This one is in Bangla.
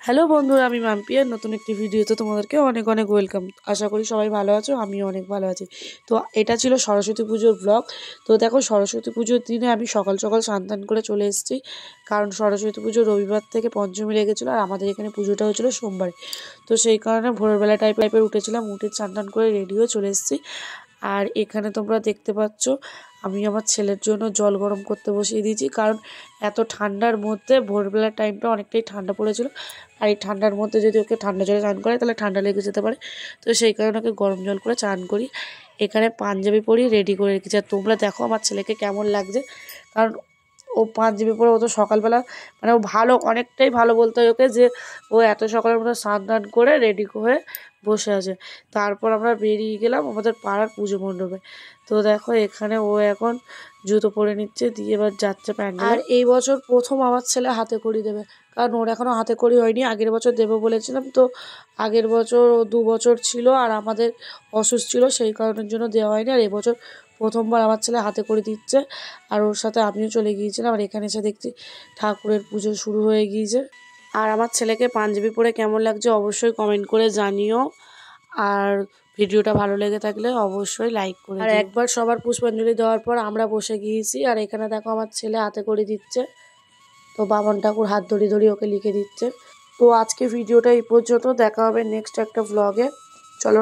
হ্যালো বন্ধুরা, আমি মাম্পি আর নতুন একটি ভিডিওতে তোমাদেরকে অনেক অনেক ওয়েলকাম। আশা করি সবাই ভালো আছো, আমিও অনেক ভালো আছি। তো এটা ছিল সরস্বতী পুজোর ব্লগ। তো দেখো, সরস্বতী পুজোর দিনে আমি সকাল সকাল স্নান করে চলে এসেছি, কারণ সরস্বতী পুজো রবিবার থেকে পঞ্চমী লেগেছিলো আর আমাদের এখানে পুজোটা হয়েছিল সোমবারে। তো সেই কারণে ভোরবেলা টাইপের উঠেছিলাম, উঠে স্নান করে রেডি হয়ে চলে এসেছি। আর এখানে তোমরা দেখতে পাচ্ছ আমি আমার ছেলের জন্য জল গরম করতে বসিয়ে দিয়েছি, কারণ এত ঠান্ডার মধ্যে ভোরবেলার টাইমটা অনেকটাই ঠান্ডা পড়েছিল, আর এই ঠান্ডার মধ্যে যদি ওকে ঠান্ডা জলে চান করে তাহলে ঠান্ডা লেগে যেতে পারে। তো সেই কারণে ওকে গরম জল করে চান করি। এখানে পাঞ্জাবি পরিয়ে রেডি করে রেখেছি, আর তোমরা দেখো আমার ছেলেকে কেমন লাগছে। কারণ ও পাঞ্জাবি পরে, ও তো সকালবেলা মানে ও ভালো, অনেকটাই ভালো বলতে হয় ওকে, যে ও এত সকালের মধ্যে স্নান করে রেডি হয়ে বসে আছে। তারপর আমরা বেরিয়ে গেলাম আমাদের পাড়ার পুজো মণ্ডপে। তো দেখো এখানে ও এখন জুতো পরে নিচ্ছে, দিয়ে এবার যাচ্ছে প্যান্ডেলে। আর এই বছর প্রথম আমার ছেলে হাতে খড়ি দেবে, কারণ ওর এখনও হাতে খড়ি হয়নি। আগের বছর দেবো বলেছিলাম, তো আগের বছর ও 2 বছর ছিল আর আমাদের অসুস্থ ছিল, সেই কারণের জন্য দেওয়া হয়নি। আর এবছর প্রথমবার আমার ছেলে হাতে খড়ি দিচ্ছে, আর ওর সাথে আমিও চলে গিয়েছিলাম। আর এখানে এসে দেখছি ঠাকুরের পুজো শুরু হয়ে গিয়েছে। আর আমার ছেলেকে পাঞ্জাবি পরে কেমন লাগছে অবশ্যই কমেন্ট করে জানিও, আর ভিডিওটা ভালো লেগে থাকলে অবশ্যই লাইক করে দিও। আর একবার সবার পুষ্পাঞ্জলি দেওয়ার পর আমরা বসে গিয়েছি, আর এখানে দেখো আমার ছেলে হাতে করে দিচ্ছে। তো বামন ঠাকুর হাত ধরিয়ে ওকে লিখে দিচ্ছে। তো আজকে ভিডিওটা এই পর্যন্ত, দেখা হবে নেক্সট একটা ভ্লগে। চলো।